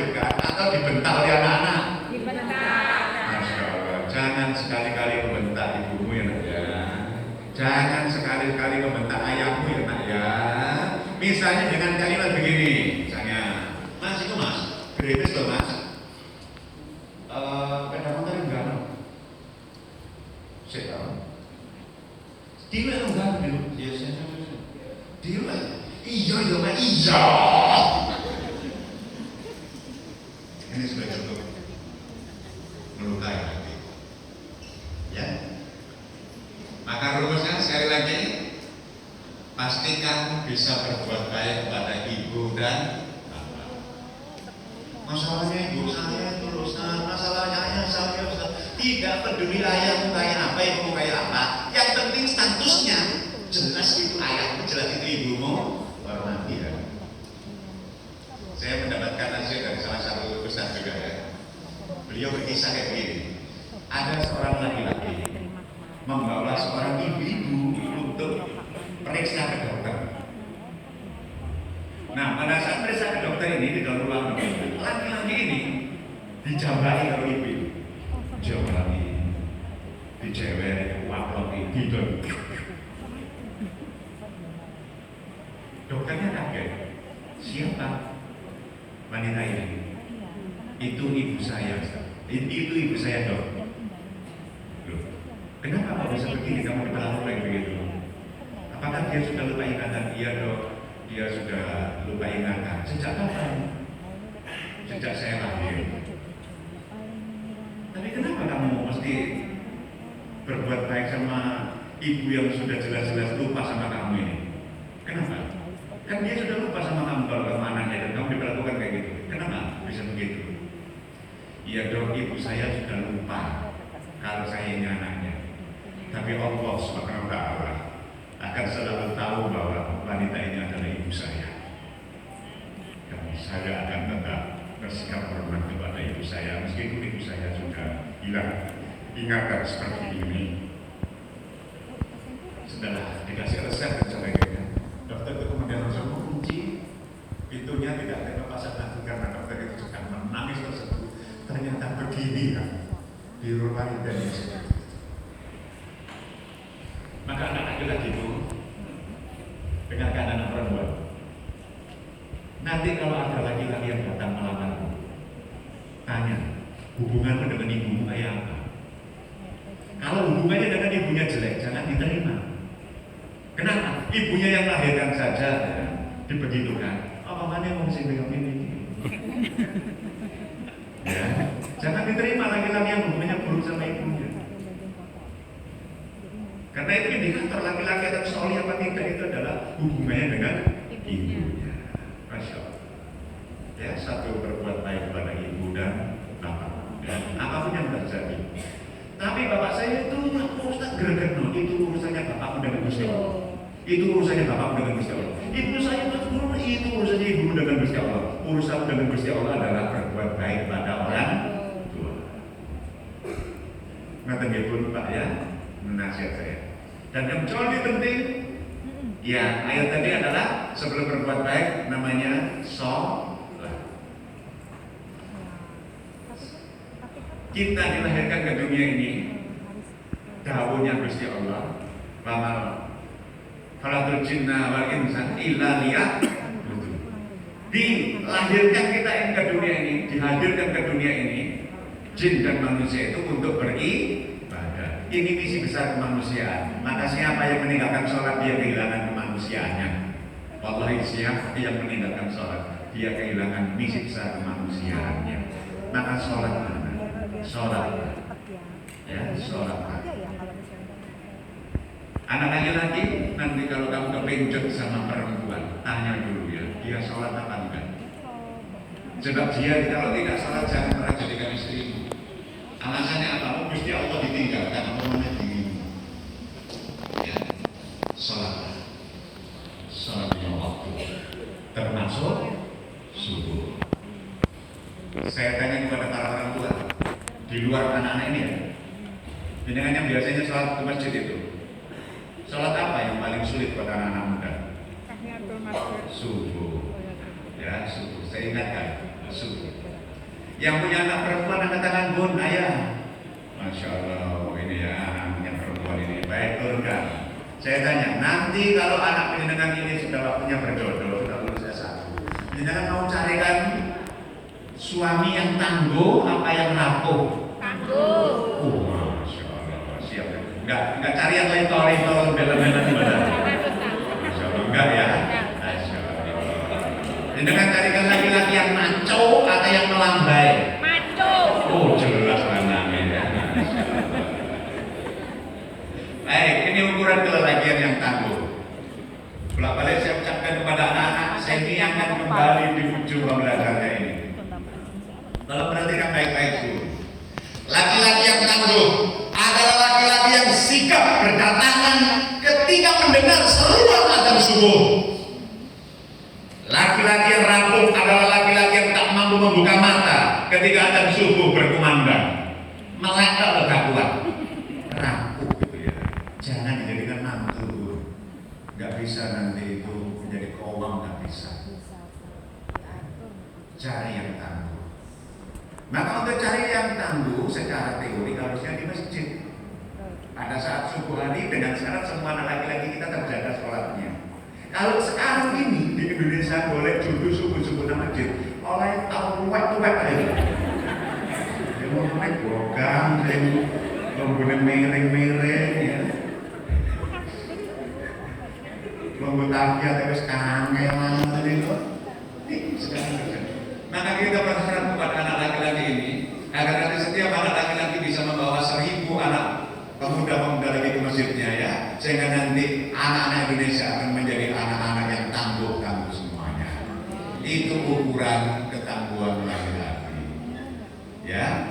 dilanjutkan atau dibentak oleh anak-anak? Dibentak. Masya Allah, jangan sekali-kali membentak ibumu ya nak ya. Jangan sekali-kali membentak ayahmu ya nak ya. Misalnya dengan kalimat begini, misalnya, Mas itu Mas, gratis loh Mas. Sepeda motor enggak? Saya tahu. Dia enggak dulu, biasanya. Dia, iya Mas, iya. Ini sudah cukup melukai hati. Ya. Maka rumusnya sekali lagi, pastikan bisa berbuat baik kepada ibu dan bapak. Masalahnya ibu saya itu Ustaz, masalahnya ayah saya Ustaz. Tidak peduli ayahmu kayak apa, ibumu kayak apa. Yang penting statusnya jelas itu ayahmu, jelas itu ibumu. Hormati ya. Saya mendapatkan nasihat dari salah satu ustaz juga ya. Beliau berkisah kayak begini. Ada seorang laki-laki membawa seorang ibu-ibu untuk periksa ke dokter. Nah, pada saat periksa ke dokter ini di dalam ruangan dokter, laki-laki ini dijambai oleh ibu. Dijambai, dijewer, waplok, didon. Dokternya kaget. Siapa wanita ini? Itu ibu saya. Itu ibu saya dok. Loh, kenapa kok bisa begini? Kamu diperlakukan kayak begitu? Apakah dia sudah lupa ingatan? Iya dok, dia sudah lupa ingatan. Sejak kapan? Sejak saya lahir. Tapi kenapa kamu mesti berbuat baik sama ibu yang sudah jelas-jelas lupa sama kamu ini? Kenapa? Kan dia sudah lupa sama kamu kalau kamu anaknya dan kamu diperlakukan kayak gitu. Kenapa bisa begitu? Iya dok, ibu saya sudah lupa kalau saya ini anaknya. Tapi Allah SWT akan selalu tahu bahwa wanita ini adalah ibu saya. Dan saya akan tetap bersikap hormat kepada ibu saya meskipun ibu saya sudah hilang ingatan seperti ini. Setelah dikasih resep dan sebagainya, dokter itu kemudian langsung mengunci pintunya, tidak terlepas lagi karena dokter itu sedang menangis tersebut. Ternyata begini ya, di ruang intens. Maka anak laki-laki itu dengarkan anak perempuan. Nanti kalau ada laki-laki yang datang melamarmu, tanya hubunganmu dengan ibumu kayak apa. Kalau hubungannya dengan ibunya jelek, jangan diterima. Kenapa? Ibunya yang lahirkan saja ya, dibegitukan. Apa mana mau sing ini? Ya, jangan diterima laki-laki yang hubungannya buruk sama ibunya. Karena itu indikator laki-laki atau soleh apa tidak itu adalah hubungannya dengan ibunya. Masya Allah. Ya, satu berbuat baik kepada ibu dan bapak. Ya, apapun yang terjadi. Tapi bapak saya itu Ustaz gregetno, itu urusannya bapakmu dengan Gusti Allah. Itu urusannya bapakmu dengan Gusti Allah. Ibu saya itu urusannya ibu dengan Gusti Allah. Urusan dengan Gusti Allah adalah berbuat baik pada orang tua. Ngaten nggih pun Pak ya, nasihat saya. Dan yang jauh lebih penting, ya ayat tadi adalah sebelum berbuat baik namanya sholat. Kita dilahirkan ke dunia ini, dawuhnya Gusti Allah, "Wamal khalaqul jinna wal insan illa liya'budun." Dilahirkan kita ke dunia ini, dihadirkan ke dunia ini, jin dan manusia itu untuk beribadah. Ini misi besar kemanusiaan. Maka siapa yang meninggalkan sholat, dia kehilangan kemanusiaannya. Wallahi siapa yang meninggalkan sholat, dia kehilangan misi besar kemanusiaannya. Maka sholat mana? Sholat, ya sholat. Anak laki-laki nanti kalau kamu kepencut sama perempuan, tanya dulu ya, dia sholat apa enggak? Sebab dia kalau tidak sholat jangan pernah jadikan istrimu. Alasannya apa? Gusti Allah ditinggalkan atau mana dirimu? Ya, sholat yang waktu, termasuk subuh. Saya tanya kepada para orang tua di luar anak-anak ini ya, jenengan yang biasanya sholat ke masjid itu, sholat apa yang paling sulit buat anak-anak muda? Subuh. Ya, subuh. Saya ingatkan, subuh. Yang punya anak perempuan angkat tangan bun, ayah. Masya Allah, ini ya anaknya perempuan ini baik enggak? Saya tanya, nanti kalau anak penjenengan ini sudah waktunya berjodoh, sudah lulus S1, penjenengan mau carikan suami yang tangguh apa yang rapuh? Tangguh. Masya Allah, siap. Enggak cari yang lento-lento, bela-bela gimana? Masya Allah, enggak ya? Masya Allah. Penjenengan carikan laki-laki yang maco atau yang melambai? Maco. Oh, jelas anaknya ya. Baik, ini ukuran kelelakian yang tangguh. Bolak-balik saya ucapkan kepada anak-anak, saya ini akan kembali di ujung pembelajarannya ini. Kalau perhatikan baik-baik dulu. Laki-laki yang tangguh adalah laki-laki yang sigap berdatangan ketika mendengar seruan adzan subuh. Laki-laki yang rapuh adalah laki-laki yang tak mampu membuka mata ketika adzan subuh berkumandang. Melek kalau tak kuat. Rapuh gitu ya. Jangan dijadikan mantu. Gak bisa nanti itu menjadi kowang, gak bisa. Cari yang tangguh. Maka untuk cari yang tangguh secara teori harusnya di masjid. Pada saat subuh hari dengan syarat semua anak laki-laki kita terjaga sholatnya. Kalau sekarang ini di Indonesia boleh duduk subuh-subuh di masjid, oleh tahu tuwek-tuwek aja. Dia mau naik bogang, dia mau miring-miring ya. Mau takia tapi kangen itu. Maka kita berharap kepada anak laki-laki ini agar nanti setiap anak laki-laki bisa membawa 1000 anak pemuda-pemuda lagi ke masjidnya ya, sehingga nanti anak-anak Indonesia akan menjadi anak-anak yang tangguh-tangguh semuanya. Itu ukuran ketangguhan laki-laki. Ya,